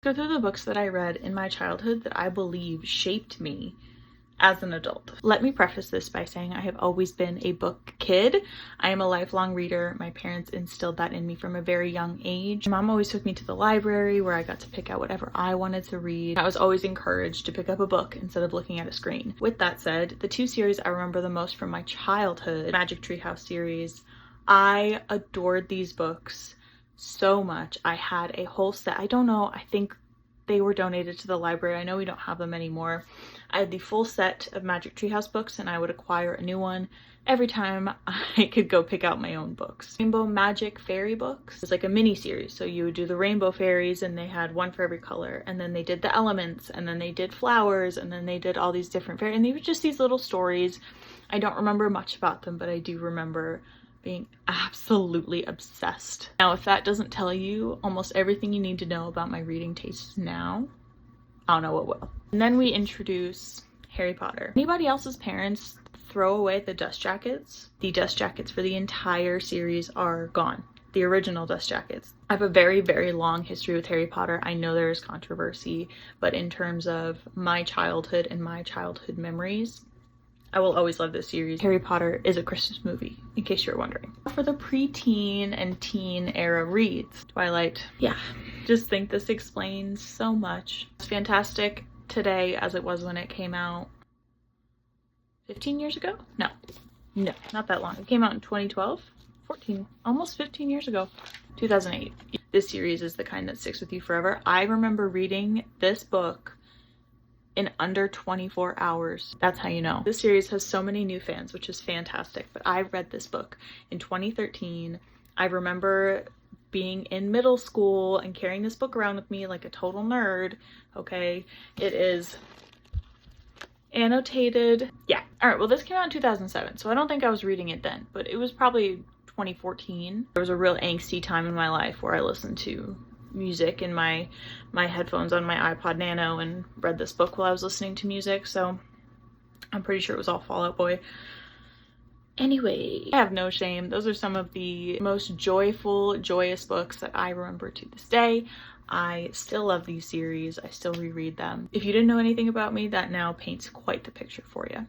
Go through the books that I read in my childhood that I believe shaped me as an adult. Let me preface this by saying I have always been a book kid. I am a lifelong reader. My parents instilled that in me from a very young age. My mom always took me to the library where I got to pick out whatever I wanted to read. I was always encouraged to pick up a book instead of looking at a screen. With that said, the two series I remember the most from my childhood, Magic Tree House series, I adored these books so much. I had a whole set. I don't know, I think they were donated to the library. I know we don't have them anymore. I had the full set of Magic Tree House books, and I would acquire a new one every time I could go pick out my own books. Rainbow Magic Fairy books. It was like a mini series. So you would do the rainbow fairies, and they had one for every color. And then they did the elements, and then they did flowers, and then they did all these different fairies. And they were just these little stories. I don't remember much about them, but I do remember being absolutely obsessed. Now, if that doesn't tell you almost everything you need to know about my reading tastes now, I don't know what will. And then we introduce Harry Potter. Anybody else's parents throw away the dust jackets? The dust jackets for the entire series are gone. The original dust jackets. I have a very, very long history with Harry Potter. I know there is controversy, but in terms of my childhood and my childhood memories, I will always love this series. Harry Potter is a Christmas movie, in case you're wondering. For the preteen and teen era reads, Twilight, yeah, just think this explains so much. It's fantastic today as it was when it came out 15 years ago? No, not that long. It came out in 2012, 14, almost 15 years ago, 2008. This series is the kind that sticks with you forever. I remember reading this book in under 24 hours. That's how you know. This series has so many new fans, which is fantastic, but I read this book in 2013. I remember being in middle school and carrying this book around with me like a total nerd, okay? It is annotated. Yeah, all right, well, this came out in 2007, so I don't think I was reading it then, but it was probably 2014. There was a real angsty time in my life where I listened to music in my headphones on my iPod Nano and read this book while I was listening to music, so I'm pretty sure it was all Fall Out Boy. Anyway, I have no shame. Those are some of the most joyful, joyous books that I remember to this day. I still love these series. I still reread them. If you didn't know anything about me, that now paints quite the picture for you.